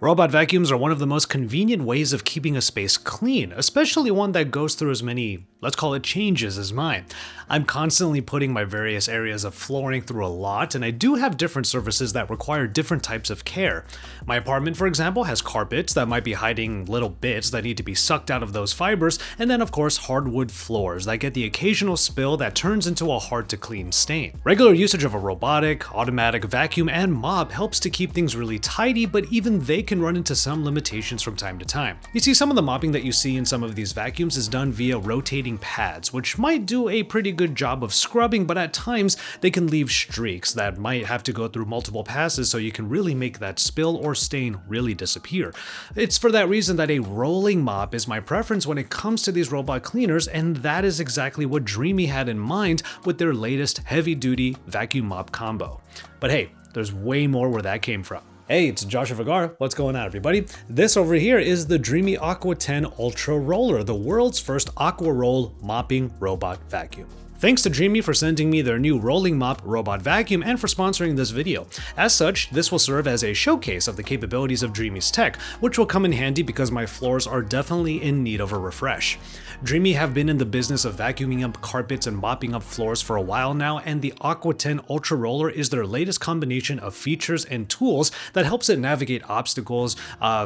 Robot vacuums are one of the most convenient ways of keeping a space clean, especially one that goes through as many, let's call it, changes as mine. I'm constantly putting my various areas of flooring through a lot, and I do have different surfaces that require different types of care. My apartment, for example, has carpets that might be hiding little bits that need to be sucked out of those fibers, and then of course hardwood floors that get the occasional spill that turns into a hard to clean stain. Regular usage of a robotic, automatic vacuum and mop helps to keep things really tidy, but even they can run into some limitations from time to time. You see, some of the mopping that you see in some of these vacuums is done via rotating pads, which might do a pretty good job of scrubbing, but at times they can leave streaks that might have to go through multiple passes so you can really make that spill or stain really disappear. It's for that reason that a rolling mop is my preference when it comes to these robot cleaners, and that is exactly what Dreame had in mind with their latest heavy-duty vacuum mop combo. But hey, there's way more where that came from. Hey, it's Joshua Vergara. What's going on, everybody? This over here is the Dreame Aqua10 Ultra Roller, the world's first aqua roll mopping robot vacuum. Thanks to Dreame for sending me their new rolling mop robot vacuum and for sponsoring this video. As such, this will serve as a showcase of the capabilities of Dreame's tech, which will come in handy because my floors are definitely in need of a refresh. Dreame have been in the business of vacuuming up carpets and mopping up floors for a while now, and the Aqua10 Ultra Roller is their latest combination of features and tools that helps it navigate obstacles,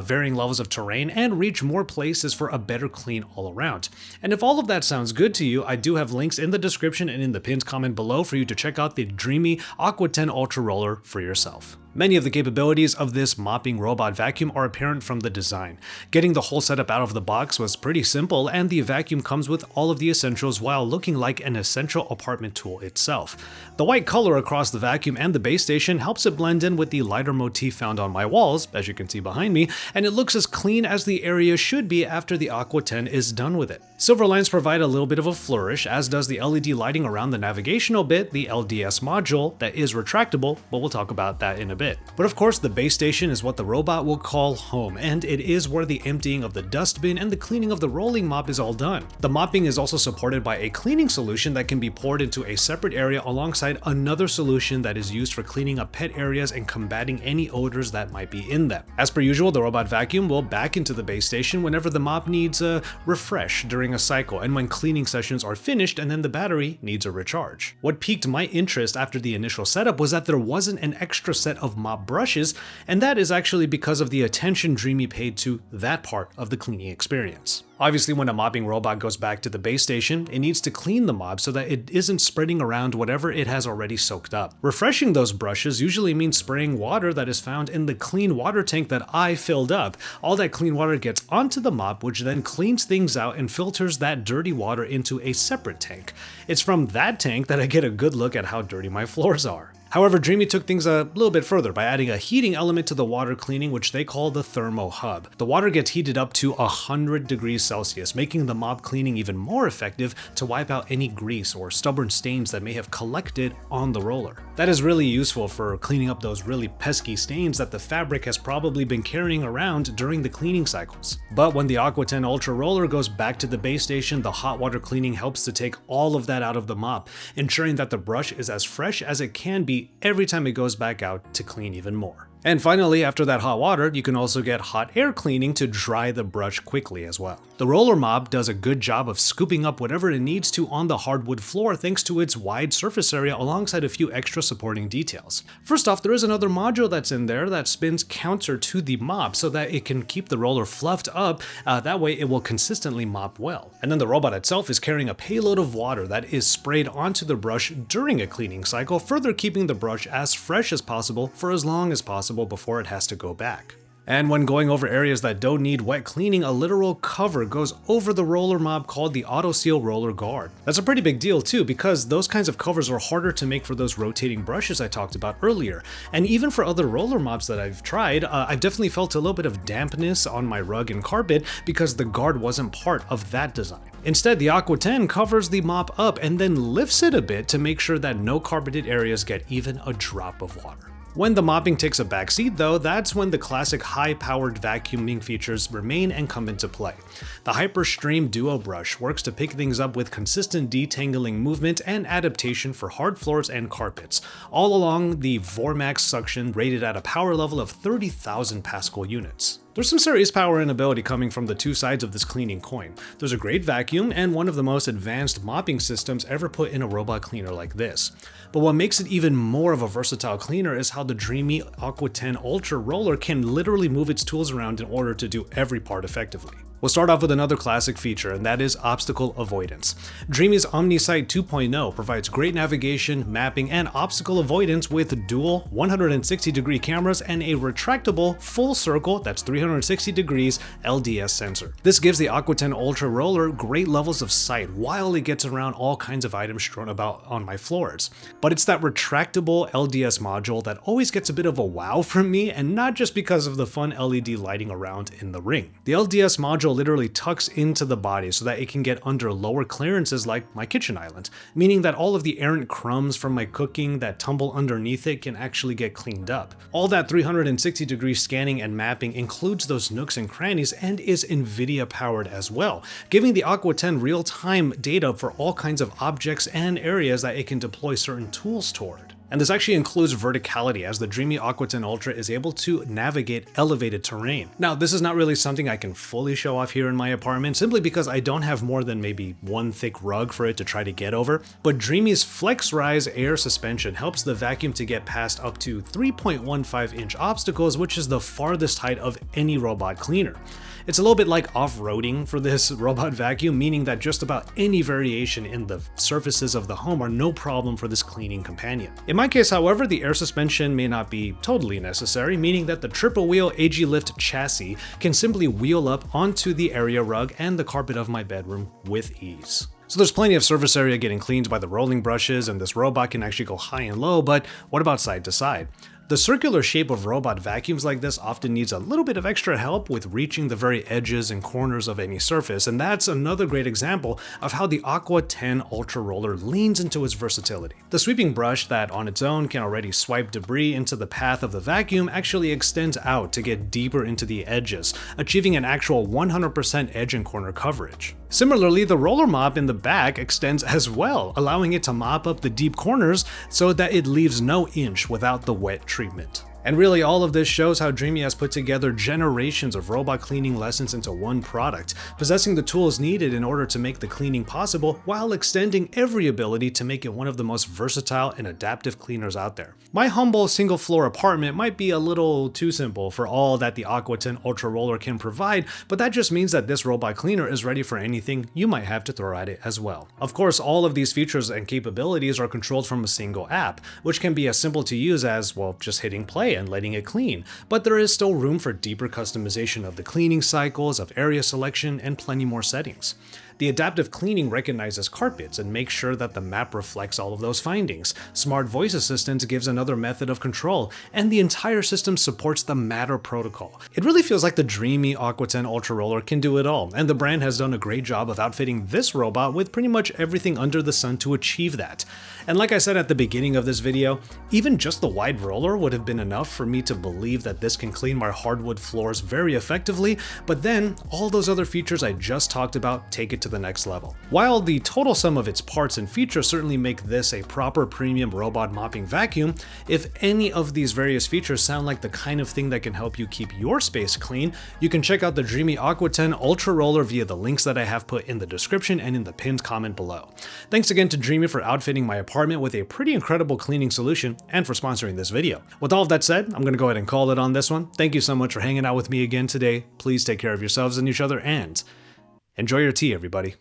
varying levels of terrain, and reach more places for a better clean all around. And if all of that sounds good to you, I do have links in the description and in the pinned comment below for you to check out the Dreame Aqua10 Ultra Roller for yourself. Many of the capabilities of this mopping robot vacuum are apparent from the design. Getting the whole setup out of the box was pretty simple, and the vacuum comes with all of the essentials while looking like an essential apartment tool itself. The white color across the vacuum and the base station helps it blend in with the lighter motif found on my walls, as you can see behind me, and it looks as clean as the area should be after the Aqua10 is done with it. Silver lines provide a little bit of a flourish, as does the LED lighting around the navigational bit, the LDS module, that is retractable, but we'll talk about that in a bit. But of course, the base station is what the robot will call home, and it is where the emptying of the dustbin and the cleaning of the rolling mop is all done. The mopping is also supported by a cleaning solution that can be poured into a separate area alongside another solution that is used for cleaning up pet areas and combating any odors that might be in them. As per usual, the robot vacuum will back into the base station whenever the mop needs a refresh during a cycle and when cleaning sessions are finished and then the battery needs a recharge. What piqued my interest after the initial setup was that there wasn't an extra set of mop brushes, and that is actually because of the attention Dreame paid to that part of the cleaning experience. Obviously, when a mopping robot goes back to the base station, it needs to clean the mop so that it isn't spreading around whatever it has already soaked up. Refreshing those brushes usually means spraying water that is found in the clean water tank that I filled up. All that clean water gets onto the mop, which then cleans things out and filters that dirty water into a separate tank. It's from that tank that I get a good look at how dirty my floors are. However, Dreame took things a little bit further by adding a heating element to the water cleaning, which they call the thermo hub. The water gets heated up to 100 degrees Celsius, making the mop cleaning even more effective to wipe out any grease or stubborn stains that may have collected on the roller. That is really useful for cleaning up those really pesky stains that the fabric has probably been carrying around during the cleaning cycles. But when the Aqua10 Ultra Roller goes back to the base station, the hot water cleaning helps to take all of that out of the mop, ensuring that the brush is as fresh as it can be every time it goes back out to clean even more. And finally, after that hot water, you can also get hot air cleaning to dry the brush quickly as well. The roller mop does a good job of scooping up whatever it needs to on the hardwood floor thanks to its wide surface area alongside a few extra supporting details. First off, there is another module that's in there that spins counter to the mop so that it can keep the roller fluffed up, that way it will consistently mop well. And then the robot itself is carrying a payload of water that is sprayed onto the brush during a cleaning cycle, further keeping the brush as fresh as possible for as long as possible before it has to go back. And when going over areas that don't need wet cleaning, a literal cover goes over the roller mop called the Auto Seal Roller Guard. That's a pretty big deal too, because those kinds of covers are harder to make for those rotating brushes I talked about earlier. And even for other roller mops that I've tried, I've definitely felt a little bit of dampness on my rug and carpet because the guard wasn't part of that design. Instead, the Aqua10 covers the mop up and then lifts it a bit to make sure that no carpeted areas get even a drop of water. When the mopping takes a backseat though, that's when the classic high-powered vacuuming features remain and come into play. The Hyperstream Duo Brush works to pick things up with consistent detangling movement and adaptation for hard floors and carpets, all along the Vormax suction rated at a power level of 30,000 Pascal units. There's some serious power and ability coming from the two sides of this cleaning coin. There's a great vacuum and one of the most advanced mopping systems ever put in a robot cleaner like this. But what makes it even more of a versatile cleaner is how the Dreame Aqua10 Ultra Roller can literally move its tools around in order to do every part effectively. We'll start off with another classic feature, and that is obstacle avoidance. Dreame's OmniSight 2.0 provides great navigation, mapping, and obstacle avoidance with dual 160-degree cameras and a retractable full circle that's 360 degrees LDS sensor. This gives the Aqua10 Ultra Roller great levels of sight while it gets around all kinds of items strewn about on my floors. But it's that retractable LDS module that always gets a bit of a wow from me, and not just because of the fun LED lighting around in the ring. The LDS module literally tucks into the body so that it can get under lower clearances like my kitchen island, meaning that all of the errant crumbs from my cooking that tumble underneath it can actually get cleaned up. All that 360-degree scanning and mapping includes those nooks and crannies and is NVIDIA powered as well, giving the Aqua10 real-time data for all kinds of objects and areas that it can deploy certain tools toward. And this actually includes verticality, as the Dreame Aqua10 Ultra is able to navigate elevated terrain. Now, this is not really something I can fully show off here in my apartment, simply because I don't have more than maybe one thick rug for it to try to get over, but Dreame's FlexRise air suspension helps the vacuum to get past up to 3.15-inch obstacles, which is the farthest height of any robot cleaner. It's a little bit like off-roading for this robot vacuum, meaning that just about any variation in the surfaces of the home are no problem for this cleaning companion. In my case, however, the air suspension may not be totally necessary, meaning that the triple wheel AG Lift chassis can simply wheel up onto the area rug and the carpet of my bedroom with ease. So there's plenty of surface area getting cleaned by the rolling brushes, and this robot can actually go high and low, but what about side to side? The circular shape of robot vacuums like this often needs a little bit of extra help with reaching the very edges and corners of any surface, and that's another great example of how the Aqua10 Ultra Roller leans into its versatility. The sweeping brush that on its own can already swipe debris into the path of the vacuum actually extends out to get deeper into the edges, achieving an actual 100% edge and corner coverage. Similarly, the roller mop in the back extends as well, allowing it to mop up the deep corners so that it leaves no inch without the wet treatment. And really, all of this shows how Dreame has put together generations of robot cleaning lessons into one product, possessing the tools needed in order to make the cleaning possible while extending every ability to make it one of the most versatile and adaptive cleaners out there. My humble single-floor apartment might be a little too simple for all that the Aqua10 Ultra Roller can provide, but that just means that this robot cleaner is ready for anything you might have to throw at it as well. Of course, all of these features and capabilities are controlled from a single app, which can be as simple to use as, well, just hitting play and letting it clean, but there is still room for deeper customization of the cleaning cycles, of area selection, and plenty more settings. The adaptive cleaning recognizes carpets and makes sure that the map reflects all of those findings. Smart Voice Assistant gives another method of control, and the entire system supports the Matter protocol. It really feels like the Dreame Aqua10 Ultra Roller can do it all, and the brand has done a great job of outfitting this robot with pretty much everything under the sun to achieve that. And like I said at the beginning of this video, even just the wide roller would have been enough for me to believe that this can clean my hardwood floors very effectively, but then all those other features I just talked about take it to the next level. While the total sum of its parts and features certainly make this a proper premium robot mopping vacuum, if any of these various features sound like the kind of thing that can help you keep your space clean, you can check out the Dreame Aqua10 Ultra Roller via the links that I have put in the description and in the pinned comment below. Thanks again to Dreame for outfitting my apartment with a pretty incredible cleaning solution and for sponsoring this video. With all of that said, I'm going to go ahead and call it on this one. Thank you so much for hanging out with me again today. Please take care of yourselves and each other, and enjoy your tea, everybody.